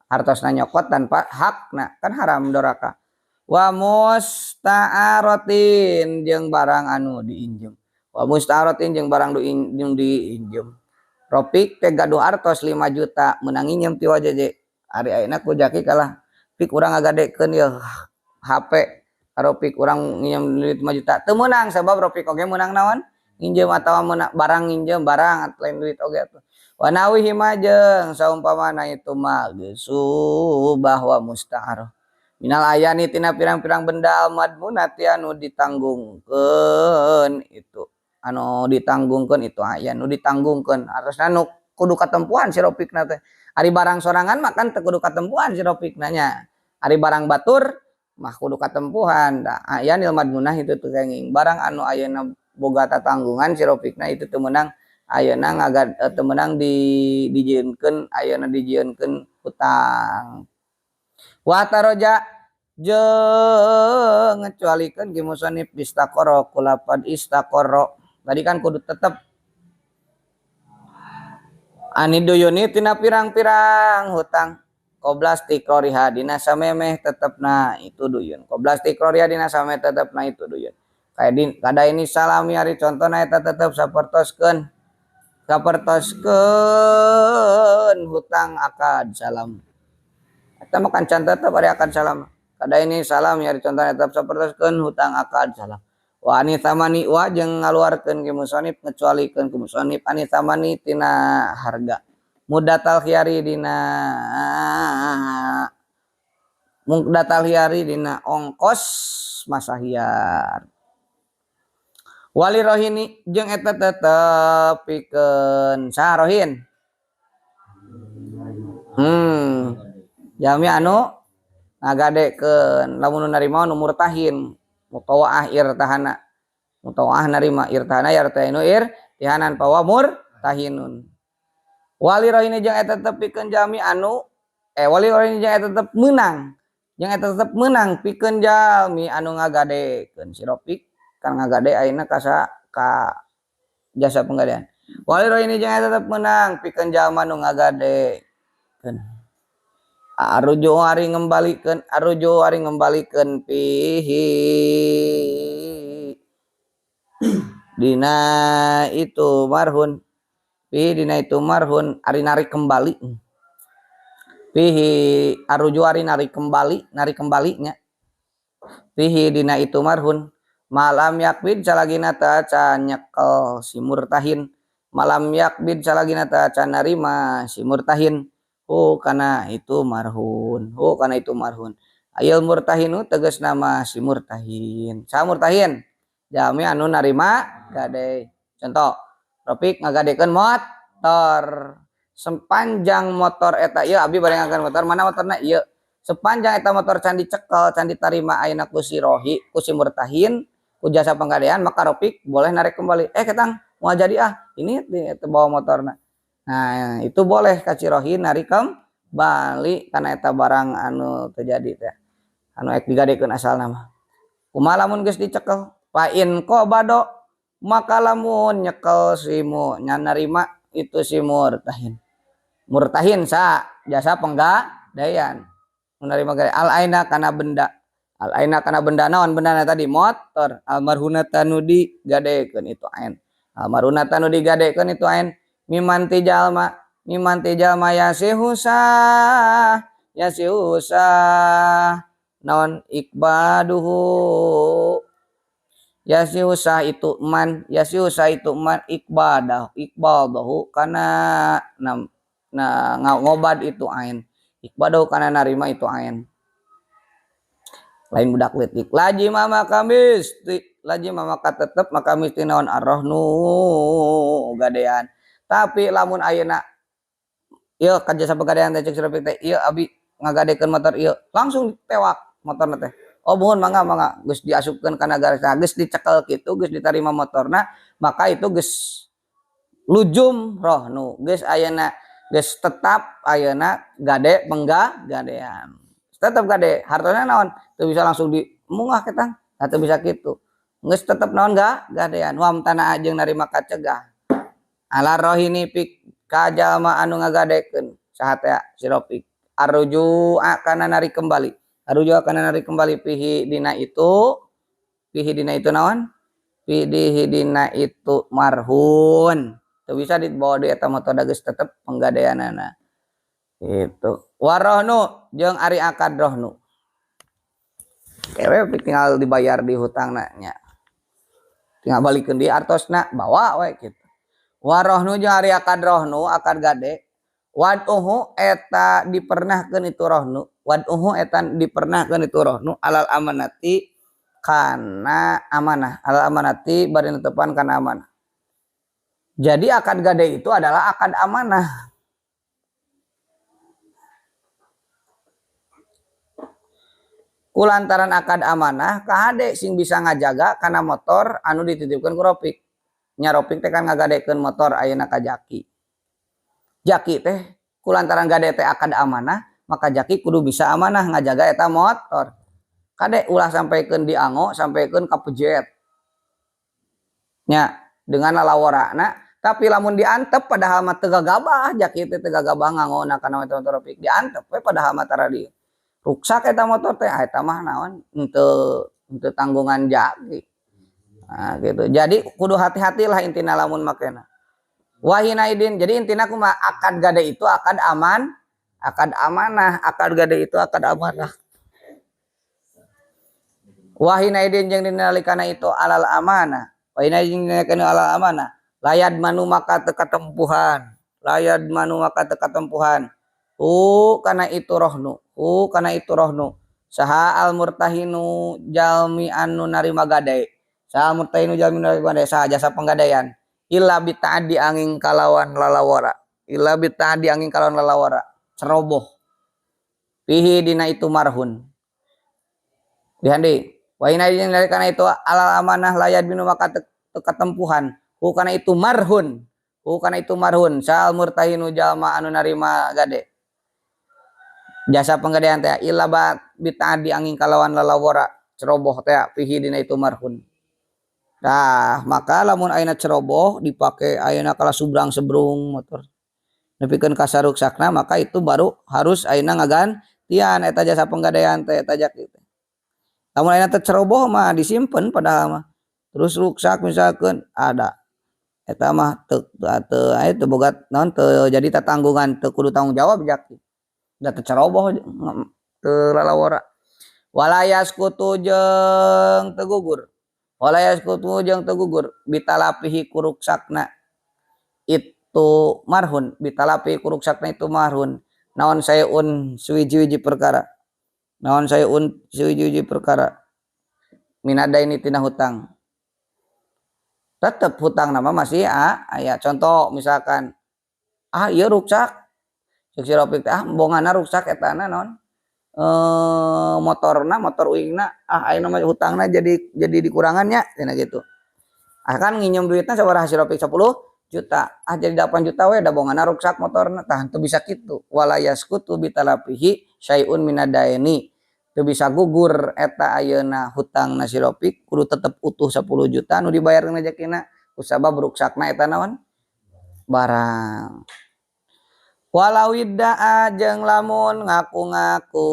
Artosna nyokot tanpa hakna kan haram doraka. Wa musta'aratin jeung barang anu diinjem. Wa musta'aratin jeung barang diinjem. Ropik teh gaduh artos 5 juta meunang nginjem ti wajeje. Ari ayeuna ku jaki kalah pik urang ngagadekeun ieu HP karo pik urang nginjem duit 5 juta teu meunang sabab ropik oge meunang naon nginjem atawa meunang barang nginjem barang lain duit oge atuh. Wa nawihi majeng saumpamana itu mah geusubah wa musta'arah. Minal ayani tina pirang-pirang benda madmunati anu ditanggungkeun itu. Anu ditanggungkeun itu ayan nu ditanggungkeun harusna nu kudu katempuan si ropikna teh. Ari barang sorangan mah kan teu kudu katempuhan si ropikna nya. Ari barang batur mah kudu katempuhan. Da ayanil madmunah itu teu kenging. Barang anu ayeuna boga tatanggungan si ropikna itu teu meunang ayeuna teu meunang dijieunkeun ayeuna dijieunkeun hutang. Wa taroja jeung ngecualikeun ki musannif istaqara kulapad istaqara. Tadi kan kudu tetep aniduyuni tina pirang-pirang hutang qoblas tikroriha dina samemeh tetepna itu duyun. Qoblas tikroriha dina samemeh tetepna itu duyun. Kada ini salami ari contona eta tetep sapertoskeun hutang akad salam. Eta mah kan can tetep ari akad salam. Kada ini salami ari contona tetep sapertoskeun hutang akad salam. Wa anitamani wa jeung ngaluarkeun ke musannif ngecualikeun ke musannif anitamani tina harga mudatal khiyari dina ongkos masa hiar. Wali rohini jeung eta tetep pikeun saha rohin jami anu ngagadekeun lamun narima nu murtahin mutawaah irtahana mutawaah narima irtahana yartainu irtihanan pawa murtahinun. Wali rohini jeung eta tetep pikeun jami anu wali rohini jeung eta tetep meunang jeung eta tetep menang pikeun jalmi anu ngagadekeun si Ropik kan ngagade ayeuna ka jasa penggadean. Waliro ini jeung eta tetep menang pikeun jalma anu ngagadekeun. Arujo ari ngembalikeun pihi dina itu marhun pihi dina itu marhun ari narik kembali pihi arujo ari narik kembalinya pihi dina itu marhun malam yakbid salagina ta can nyekel si murtahin malam yakbid salagina ta can narima si murtahin kana itu marhun ayil murtahinu tegas nama si murtahin sa murtahin jami anu narima gade contoh Ropik ngagadekeun motor sepanjang motor eta ieu abi barengakeun motor mana motorna ieu sepanjang eta motor can dicekel can ditarima ayeuna ku si Rohi ku si murtahin ku jasa penggadean maka Ropik boleh narik kembali ketang mau jadi ini eta bawa motorna. Nah itu boleh ka si Rohi narik kembali karena eta barang anu terjadi teh anu ek digadekeun asalna mah kumaha lamun geus dicekel fa in qabado maka lamun nyekel si nya narima itu si murtahin sa jasa penggadean menerima gade al aina kana benda naon bendana tadi motor almarhunata nu digadekeun itu ain almarhunata nu digadekeun itu ain mimanti jalma ya sihusa naon ikbaduhu ya sihusa itu man ikbadahu kana ngobad itu ain ikbadahu kana narima itu ain lain budak letik laji mama tetep maka misti naon arrohnu gadean tapi lamun ayeuna ieu ka jasa pegadean teh cek Ropik teh ieu abi ngagadekeun motor ieu langsung ditewak motorna teh oh buhun mangga geus diasupkeun ka nagara geus dicekel kitu geus ditarima motorna maka itu geus lujum rohnu geus ayeuna geus tetap ayeuna gade penggadean tetap gade hartana naon teu bisa langsung dimunggah ketang teu bisa kitu geus tetep naon gadean wam tanah jeung narima kacegah ala rohini pik ka jalma anu ngagadekeun saha teh si Ropik arruju kana narik kembali pihi dina itu naon pihi dina itu marhun teu bisa dibawa di eta motor geus tetep penggadeanana itu warohnu jeung ari akad rohnu ewe tinggal dibayar di hutangna nya tinggal balikeun di artosna bawa we kitu warohnu jeung ari akad rohnu akad gade wad'uhu eta dipernahkeun itu rohnu alal amanati kana amanah alal amanati bari netepan kana amanah jadi akad gade itu adalah akad amanah kulantaran akad amanah kahade sing bisa ngajaga kana motor anu dititipkeun ku Ropik nya Ropik teh kan ngagadekeun motor ayeuna ka Jaki teh kulantaran gade teh akad amanah maka Jaki kudu bisa amanah ngajaga eta motor kade ulah sampaikeun di ango sampaikeun ka pejet nya dengan lalaworana tapi lamun diantep padahal mah teu gagabah Jaki teh teu gagabah ngangona kana motor Ropik diantep we padahal mah tara di ruksak eta motor teh eta mah naon henteu tanggungan Jaki nah gitu jadi kudu hati-hatilah intina lamun makena wahinaidin jadi intina kumaha akad gade itu akad amanah akad gade itu akad amanah wahinaidin jeung dinalikana itu alal amanah wahinaidin dinalikana alal amanah layad manu maka teu katempuhan kana itu rohnu saha al murtahinu jalmi anu narima gade saha murtahinu jalmi narima gade saha jasa penggadaian illa bita'adi angin kalawan lalawara ceroboh pihi dina itu marhun dihandi wa ina dari kana itu alal amanah layad binu maka ketempuhan kana itu marhun sal murtahinu jalma anu narima gade jasa penggadean teh illa bita'adi angin kalawan lalawara ceroboh teh pihi dina itu marhun. Nah, maka lamun ayeuna ceroboh dipake ayeuna kala subrang sebrung motor nepikeun ka saruksakna maka itu baru harus ayeuna ngagantian eta jasa penggadean teh eta jak kitu. Lamun ayeuna teh ceroboh mah disimpen padahal mah. Terus ruksak misalkan ada eta mah teu boga naon teu jadi tatanggungan teu kudu tanggung jawab jak da teu ceroboh teu lalawara. Walayas kutu jeung teu gugur. Walayas kutu jeung teu gugur bitalapihi kuruksakna itu marhun bitalapihi kuruksakna itu marhun naon sayun suwiji-wiji perkara naon sayun suwiji-wiji perkara minadaini tina hutang tetep hutang nama masih aya contoh misalkan ieu ruksak cek si Ropik teh bongana ruksak etana naon motorna motor uingna ayeuna mah hutangna jadi dikurangannya cenah gitu. Kan nginjem duitna sabaraha si Ropik 10 juta jadi 8 juta we da bongana ruksak motorna tah teu bisa kitu wala yaskutu bitalapihi syai'un minadaini teu bisa gugur eta ayeuna hutangna si Ropik kudu tetep utuh 10 juta nu dibayarkeun rezekina kusabab ruksakna eta naon barang. Walau idda'a jeung lamun ngaku-ngaku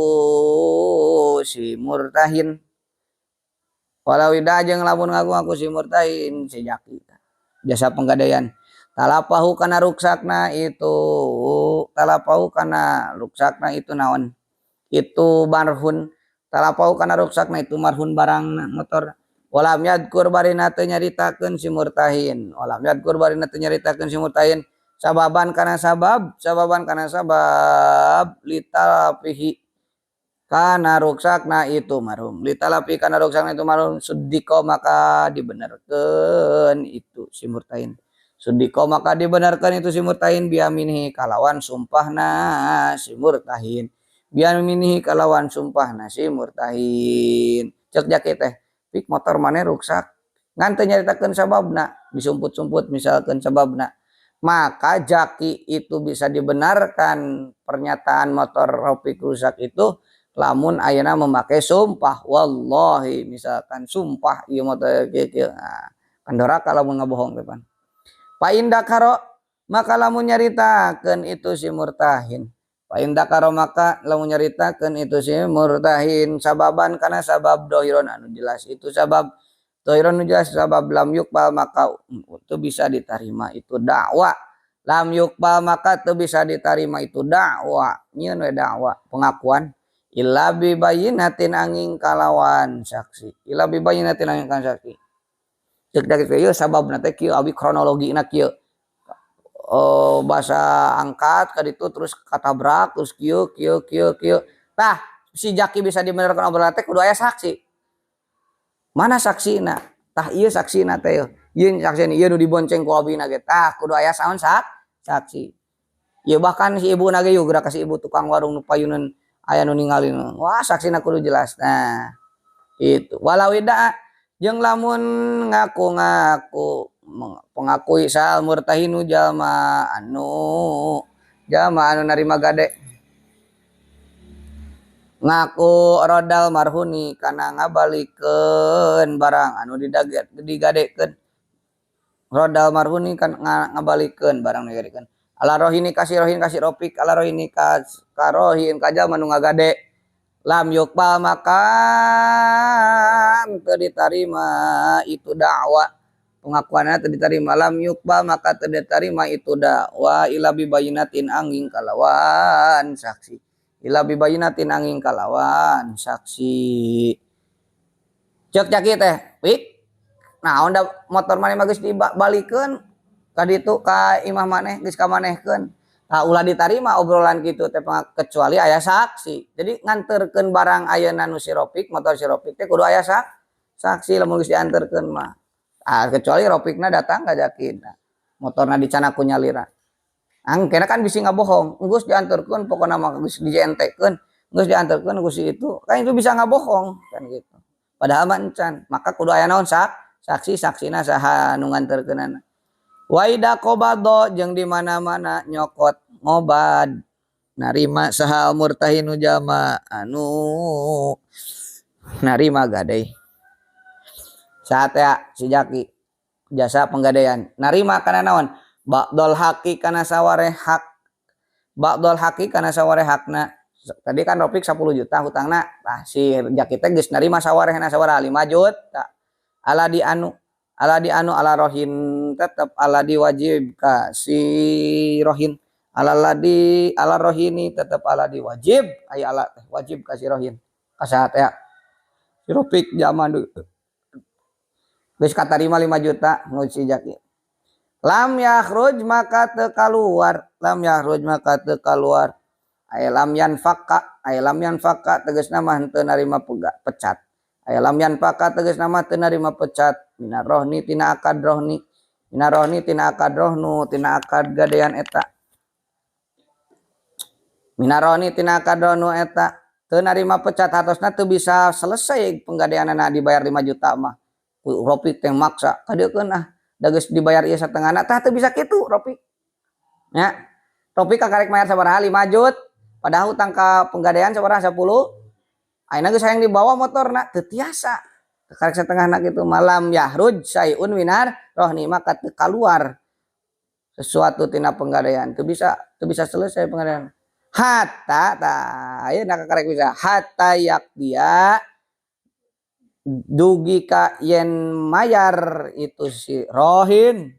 si murtahin. Walau idda'a jeung lamun ngaku-ngaku si murtahin si jaki. Jasa penggadaian. Talapahu kana ruksakna itu naon? Itu marhun. Talapahu kana ruksakna itu marhun barang motor. Walam yadkur barina teu nyaritakeun si murtahin. Walam yadkur barina teu nyaritakeun si murtahin. Sababan kana sabab litalapihi kana ruksakna itu marhum litalapi kana ruksakna itu marhum suddiko maka dibenarkeun itu si murtain suddiko maka dibenarkeun itu si murtain biaminihi kalawan sumpahna si murtahin biaminihi kalawan sumpahna si murtahin cek jaki teh pik motor maneh ruksak ngan teu nyaritakeun sababna disumput-sumput misalkan sababna maka jaki itu bisa dibenarkan pernyataan motor Ropik rusak itu lamun ayeuna memakai sumpah wallahi misalkan sumpah ieu motor kieu kan doraka lamun ngabohong teh pan pa indakaro maka lamun nyaritakeun itu si murtahin pa indakaro maka lamun nyaritakeun itu si murtahin sababan kana sabab dohiron anu jelas itu sabab Toiron jelas sabab lam yukbal maka itu bisa diterima itu dakwah lam yukbal maka itu bisa diterima itu dakwah nyeun we dakwah pengakuan illa bi bayyinatin angin kalawan saksi illa bi bayyinatin angin kalawan saksi cek da kieu sababna teh kieu abi kronologina kieu bahasa angkat ka ditu terus katabrak terus kieu tah si jaki bisa dibenarkan obrolan teh kudu aya saksi. Mana saksina tah ieu saksina teh ieu saksina ieu nu dibonceng ku abina ge tah kudu aya saon saksi ieu bahkan si ibuna ge yugra ka si ibu tukang warung nu payuneun aya nu ningalin wah saksina kudu jelas nah itu walau ida jeung lamun ngaku-ngaku pengakui sal murtahinu jalma anu narima gade ngaku rodal marhuni kana ngabalikeun barang anu digadekeun rodal marhuni kan ngabalikeun barang nu digadekeun ala rohini kasih Ropik ala rohini karohin kajalma nu ngagade lam yukbal maka teu ditarima itu dakwah pengakuanna teu ditarima lam yukbal maka teu ditarima itu dakwah ila bibayinatin angin kalawan saksi ila bibayinatin angin kalawan saksi cek jaki teh pik nah onda motor maneh mah geus dibalikeun ka ditu ka imah maneh geus ka manehkeun tah ulah ditarima obrolan kitu teh kecuali aya saksi jadi nganterkeun barang ayeuna nu si Ropik motor si Ropik teh kudu aya saksi lamun geus dianterkeun mah kecuali Ropikna datang ka jaki motorna dicanaku nyalira angkena kan bisa ngabohong geus diantarkeun pokona mah geus dijentekeun geus diantarkeun ku si itu kan itu bisa ngabohong kan gitu padahal mah encan maka kudu aya naon saksina saha nu nganterkeunana wa ida qabado jeung di mana-mana nyokot ngobad narima saha murtahinu jama anu narima gadai saat ya si Jaki jasa penggadaian narima kana naon ba'dol haqi kana saware hak ba'dol haqi kana saware hakna tadi kan Ropik 10 juta hutangna nah si Jaki teh geus narima sawarehna sawara 5 juta ala di anu ala rohin tetap ala diwajib ka si rohin ala rohini tetap ala diwajib aya ala wajib ka si rohin kasahat ya si Ropik zaman geus katarima 5 juta nu si Jaki lam yakhruj maka teu kaluar aya lam yanfaka tegasna mah henteu narima pecat aya lam yanfaka tegasna mah teu narima pecat minar rohni tina akad rohni tina akad gadean eta minar rohni tina akad rohnu eta teu narima pecat hatosna teu bisa selesai penggadeanana dibayar 5 juta mah Ropik teh maksa kadeukeun da geus dibayar ieu satengahna tah teu bisa kitu Ropik nya Ropik kakarek mayar sabaraha 5 jut padahal hutang ka penggadean sabaraha 10 ayeuna geus hayang dibawa motorna teu tiasa karek setengahna kitu malam yahruj sayun minar rohni maka teu kaluar sesuatu tina penggadean teu bisa selesai penggadean hatta ayeuna kakarek bisa hatta yak dia dugi ka yen mayar itu si rohin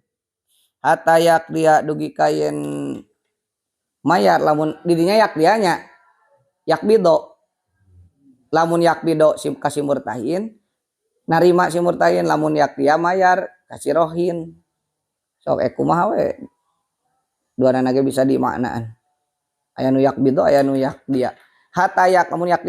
hatta yak dia dugi ka yen mayar lamun didinya yak dianya yak bido lamun yak bido si kasih murtahin narima si murtahin lamun yak dia mayar kasih rohin sok kumaha we duana ge bisa dimaknaan aya nu yak bido aya nu yak dia hatta yak lamun yak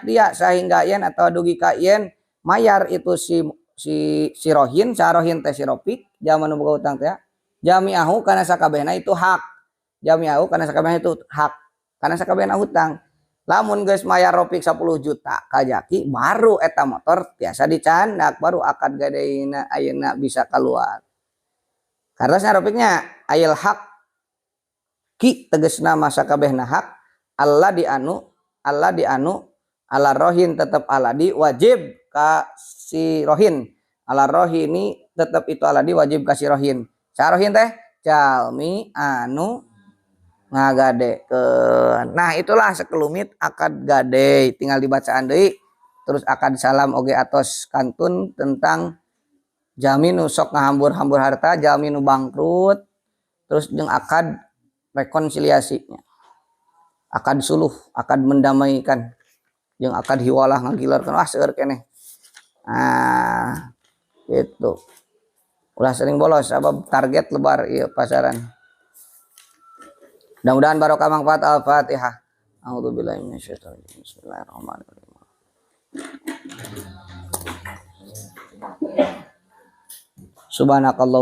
dia sehingga yen atau dugi ka yen mayar itu si rohin sa rohin teh si Ropik zaman nu boga utang teh jami'ahu kana sakabehna itu hak karena sakabehna hutang lamun geus mayar Ropik 10 juta ka Jaki baru eta motor tiasa dicandak baru akad gadeina ayeuna bisa keluar karena Ropiknya ayil hak ki tegasna masa kabehna hak Allah di anu ala rohin tetap ala di wajib ka si rohin ala rohini tetap itu ala di wajib ka si rohin sa rohin teh jalmi anu ngagadekeun nah itulah sekelumit akad gade tinggal dibacaan deui terus akad salam oge atos kantun tentang jaminu sok ngahambur-hambur harta jaminu bangkrut terus jeung akad rekonsiliasinya akad suluh akad mendamaikan jeung akad hiwalah ngagilarkeun seueur keneh nah gitu ulah sering bolos sabab target lebar ieu pasaran mudah-mudahan barokah manfaat al-Fatihah a'udzubillahi minasyaitonir rajim bismillahirrahmanirrahim subhanakallah